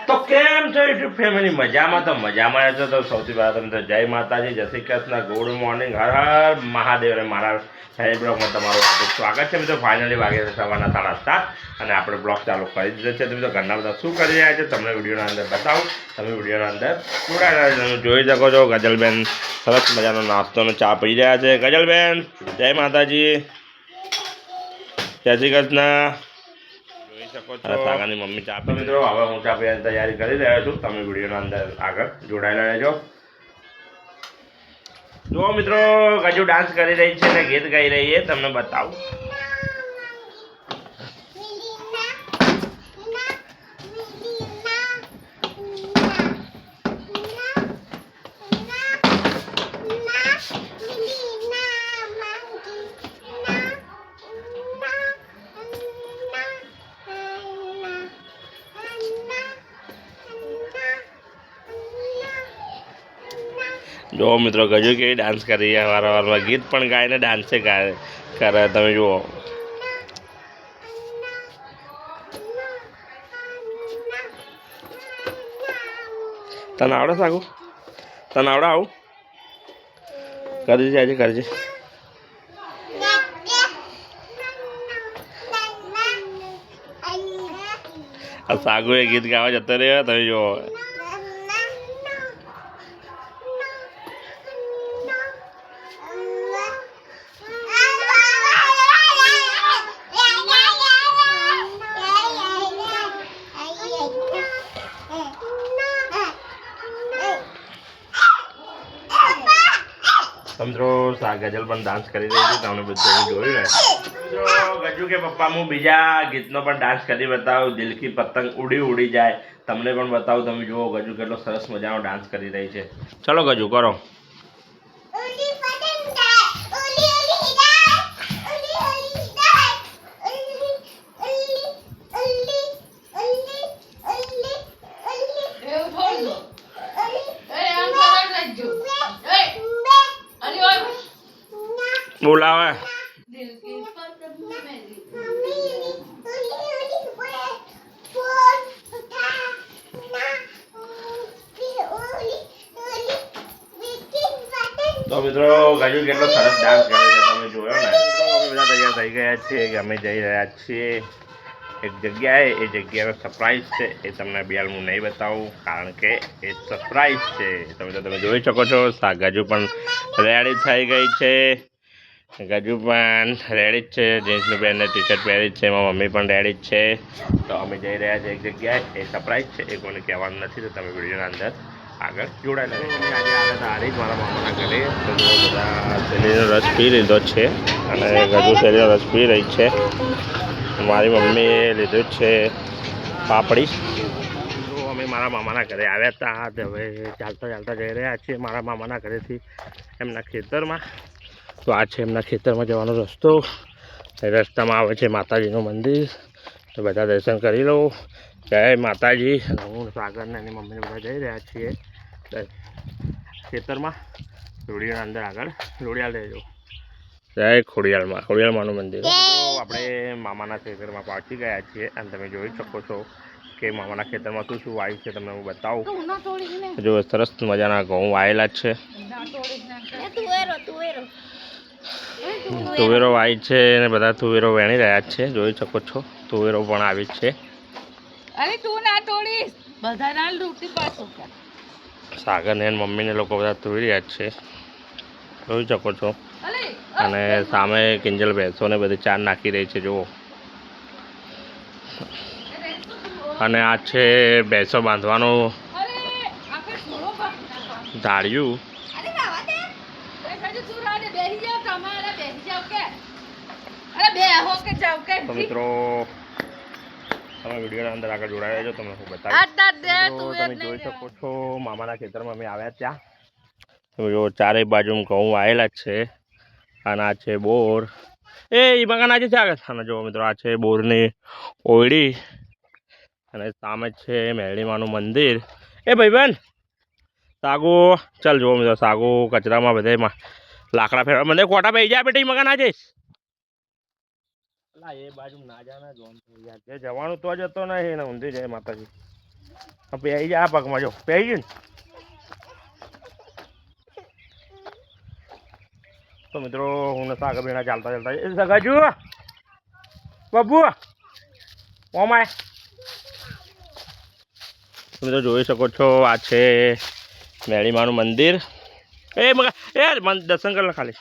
તો કેમ છો યુટ્યુબ ફેમિલી? મજામાં તો મજામાં છો. તો સૌથી પહેલાં તમે તો જય માતાજી, જય શ્રી કૃષ્ણ, ગુડ મોર્નિંગ, હર હર મહાદેવ. અને મારા ફેમિલી બ્લોગમાં તમારું હાર્દિક સ્વાગત છે. મિત્રો ફાઇનલી વાગે સવારના 7:30 અને આપણે બ્લોગ ચાલુ કરી દીધો છે. તમે તો ઘરના બધા શું કરી રહ્યા છે તમને વિડીયોના અંદર બતાવું. તમે વિડીયોના અંદર જોડાયેલા જોઈ શકો છો. ગજલબેન સરસ મજાનો નાસ્તોનો ચા પી રહ્યા છે. ગજલબેન જય માતાજી, જય શ્રી કૃષ્ણ. સાગાની મમ્મી ચા પી. મિત્રો હવે હું ચા પીવાની તૈયારી કરી રહ્યો છું. તમે વિડીયોના અંદર આગળ જોડાયેલા રહેજો. જો મિત્રો ગજુ ડાન્સ કરી રહી છે ને ગીત ગાઈ રહી છે, તમને બતાવું. જો મિત્રો ગજુ કેવી ડાન્સ કરી છે, વારંવારમાં ગીત પણ ગાય ને ડાન્સે કરે. તમે જુઓ. તને આવડે સાગુ? તને આવડે આવું? કરજે આજે કરજે. આ સાગુ એ ગીત ગાવા જતો રહ્યો. તમે જુઓ. મિત્રો ગજલ પણ ડાન્સ કરી રહી છે, તમને બધું જોયું ને. મિત્રો ગજુ કે પપ્પા હું બીજા ગીતનો પણ ડાન્સ કરી બતાવું. દિલ કી પતંગ ઉડી ઉડી જાય, તમને પણ બતાવું. તમે જુઓ ગજુ કેટલો સરસ મજાનો ડાન્સ કરી રહી છે. ચલો ગજુ કરો. બોલાવે તો મિત્રો ગજુ કેટલો સરસ ડાન્સ કરે છે, તમે જોયો ને. અમે બધા તૈયાર થઈ ગયા છીએ કે અમે જઈ રહ્યા છીએ એક જગ્યાએ. એ જગ્યાનો સરપ્રાઈઝ છે, એ તમને બિયાલ હું નહીં બતાવું, કારણ કે એ સરપ્રાઈઝ છે. તમે જોઈ શકો છો. ગજુ પણ રેડી થઈ ગઈ છે. ગજુ પણ રેડી જ છે. જીન્સની પેન્ટને ટી શર્ટ પહેરી જ છે. એમાં મમ્મી પણ રેડી જ છે. તો અમે જઈ રહ્યા છીએ એક જગ્યાએ. એ સરપ્રાઈઝ છે, એ કોઈને કહેવાનું નથી. તો તમે વિડીયોના અંદર આગળ જોડાયેલા. આજે આવ્યા હતા હારી મારા મામાના ઘરે. તો બધા શેરડીનો રસ પી લીધો છે અને ગજુ શેરડીનો રસ પી રહી છે. મારી મમ્મીએ લીધું છે પાપડી. તો અમે મારા મામાના ઘરે આવ્યા હતા. હવે ચાલતા ચાલતા જઈ રહ્યા છીએ મારા મામાના ઘરેથી એમના ખેતરમાં. તો આ છે એમના ખેતરમાં જવાનો રસ્તો. રસ્તામાં આવે છે માતાજીનું મંદિર. તો બધા દર્શન કરી લો. જય માતાજી. હું સાગરને એની મમ્મીને બધા જઈ રહ્યા છીએ ખેતરમાં. રોડિયાના અંદર આગળ રોડિયાલ રહેજો. જય ખોડિયાલમાનું મંદિર. આપણે મામાના ખેતરમાં પહોંચી ગયા છીએ અને તમે જોઈ શકો છો કે મામાના ખેતરમાં શું શું વાવ્યું છે તમને હું બતાવું. જો સરસ મજાના ઘઉં વાયેલા જ છે. તુવેરો વાવી છે અને બધા તુવેરો વેણી રહ્યા જ છે. જોઈ શકો છો તુવેરો પણ આવી જ છે. સાગર ને મમ્મીને લોકો બધા તોડી રહ્યા જ છે. જોઈ શકો છો. અને સામે કિંજલ ભેંસો ને બધી ચાર નાખી રહી છે જુઓ. અને આ છે ભેંસો બાંધવાનું ધાર્યું. તો મિત્રો તમે વિડીયોના અંદર આગળ જોડાયા છો. તમને હું બતાવીશ. તમે જોઈ શકો છો મામાના ખેતરમાં અમે આવ્યા ત્યાં. તમે જો ચારેય બાજુ ઘઉં વાયેલા જ છે. અને આ છે બોર. એ મકાન આજે છે આગળ. અને જો મિત્રો આ છે બોરની ઓયડી અને સામે છે મેરડીમાનું મંદિર. એ ભાઈબંધ સાગુ ચાલ. જુઓ મિત્રો સાગુ કચરામાં બધે લાકડા ફેરવા મને કોટા પૈ જાય બેટા. મકાન આજે એ બાજુ ના જાના જોન જે જવાનું તો જ હતો ને એને ઊંધી જાય માતાજી. પહેરી જાય આ પગમાં જો પહેરી ગયું ને. તો મિત્રો હું ને સાગર બેના ચાલતા ચાલતા એ સગાજુ બાબુ ઓમાય. તમે તો જોઈ શકો છો આ છે મેળીમાનું મંદિર. એ મગા એ દર્શન કર ખાલી.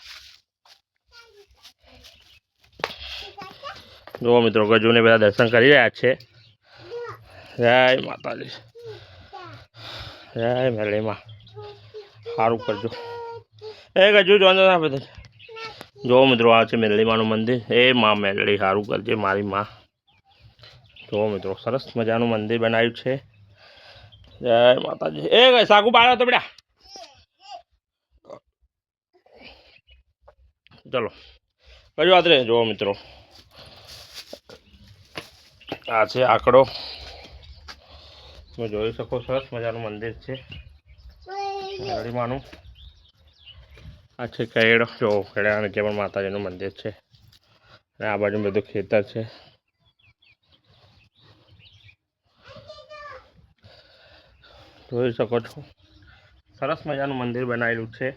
જુઓ મિત્રો ગજુને બધા દર્શન કરી રહ્યા છે. જય માતાજી, જય મેળીમાં. સારું કરજો એ ગજુ જોવાનું ના બધા. જો મિત્રો આ છે મેલડીમાનું મંદિર. એ માં મેલડી સારું કરજે મારી માં. જો મિત્રો સરસ મજાનું મંદિર બનાવ્યું છે. જય માતાજી. એ સાગુ બાળા તો બેટા ચલો કયું વાત રે. જો મિત્રો આ છે આંકડો. તમે જોઈ શકો સરસ મજાનું મંદિર છે મેલડીમાનું. આ છે કેળો. જો કેળા નીચે પણ માતાજીનું મંદિર છે અને આ બાજુ બધું ખેતર છે. જોઈ શકો છો સરસ મજાનું મંદિર બનાવેલું છે.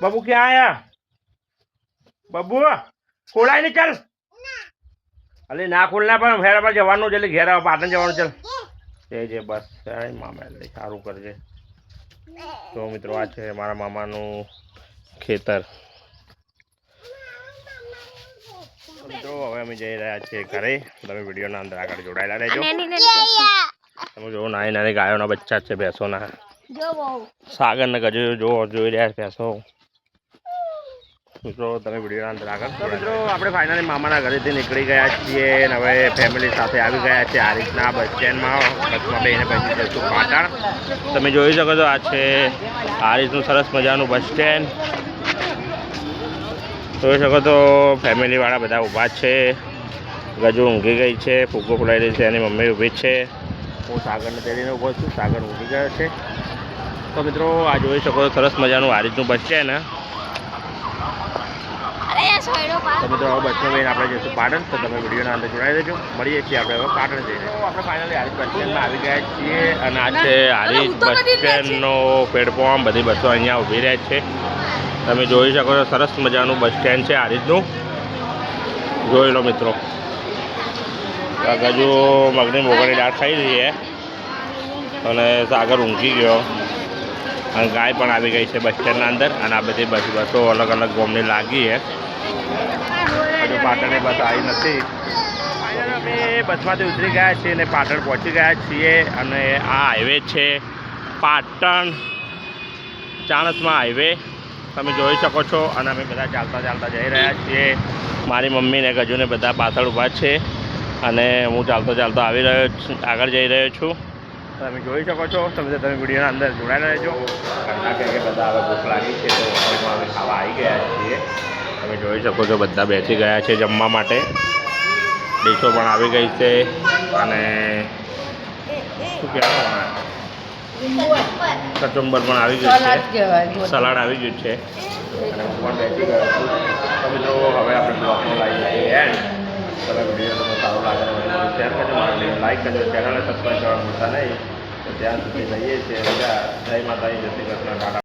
બાબુ ક્યાં આયા? બાબુ ખોલાય ને ચાલ. અલે ના ખોલના પણ ઘેર પર જવાનું છે એટલે ઘેર પાટણ જવાનું. ચાલ જે બસ મામા સારું કરજે. તો મિત્રો આ છે મારા મામાનું ખેતર. મિત્રો હવે અમે જઈ રહ્યા છીએ ઘરે. તમે વિડીયોના અંદર આગળ જોડાયેલા રહેજો. તમે જો નાની નાની ગાયોના બચ્ચા છે ભેંસોના. સાગર ને ગજુ જો જોઈ રહ્યા ભેંસો. મિત્રો તમે વિડીયોના અંદર આગળ. તો મિત્રો આપણે ફાઇનલી મામાના ઘરેથી નીકળી ગયા છીએ અને હવે ફેમિલી સાથે આવી ગયા છીએ આ રીતના બસ સ્ટેન્ડમાં. બસમાં બેને પછી જઈશું પાટણ. તમે જોઈ શકો છો આ છે આ રીતનું સરસ મજાનું બસ સ્ટેન્ડ. જોઈ શકો તો ફેમિલીવાળા બધા ઊભા છે. ગજુ ઊંઘી ગઈ છે, ફૂગો ફૂલાઈ રહી છે, એની મમ્મી ઊભી છે. હું સાગરને તેડીને ઊભો છું. સાગર ઊંઘી ગયો છે. તો મિત્રો આ જોઈ શકો છો સરસ મજાનું આ રીતનું બસ સ્ટેન્ડ. તો મિત્રો હવે બસમાં બેન આપણે જઈશું પાટણ. તો તમે વિડીયોના અંદર જોડાઈ દેજો. મળીએ છીએ આપણે હવે પાટણ જઈને. આપણે ફાઇનલી હારીજ બસ સ્ટેન્ડમાં આવી ગયા છીએ અને આ છે હારીજ બસ સ્ટેન્ડનો પ્લેટફોર્મ. બધી બસો અહીંયા ઊભી રહે છે. તમે જોઈ શકો છો સરસ મજાનું બસ સ્ટેન્ડ છે હારીજનું. જોઈ લો મિત્રો. ગજુ મગની મોગરની દાળ ખાઈ રહી છે અને સાગર ઊંઘી ગયો અને ગાય પણ આવી ગઈ છે બસ સ્ટેન્ડના અંદર. અને આ બધી બસો અલગ અલગ ગોમની લાગી છે. હજુ પાટણની બસ આવી નથી. અમે બસમાંથી ઉતરી ગયા છીએ અને પાટણ પહોંચી ગયા છીએ. અને આ હાઈવે છે પાટણ ચાણસ્મા હાઈવે. તમે જોઈ શકો છો. અને અમે બધા ચાલતા ચાલતા જઈ રહ્યા છીએ. મારી મમ્મી ને ગજુને બધા પાછળ ઊભા છે અને હું ચાલતો ચાલતો આવી રહ્યો છું, આગળ જઈ રહ્યો છું. તમે જોઈ શકો છો. તમે વિડીયોના અંદર જોડાયેલા રહેજો. ઘરના કે બધા હવે ભૂખ લાગી છે તો હોટલમાં અમે ખાવા આવી ગયા છીએ. તમે જોઈ શકો છો બધા બેસી ગયા છે જમવા માટે. ડીશો પણ આવી ગઈ છે અને શું કહેવાય કચુંબર પણ આવી ગયું છે, સલાડ આવી ગયું છે અને હું પણ બેસી ગયો છું. તો મિત્રો હવે આપણે બ્લોગનો લાવી છીએ એન્ડ. તમે વિડીયો તમને સારો લાગે તો શેર કરજો, મારા વિડીયો લાઈક કરજો, ચેનલને સબસ્ક્રાઈબ કરવાનું ભૂલતા નહીં. તો ત્યાં સુધી જઈએ છીએ. જય માતાજી, જય શ્રી કૃષ્ણ.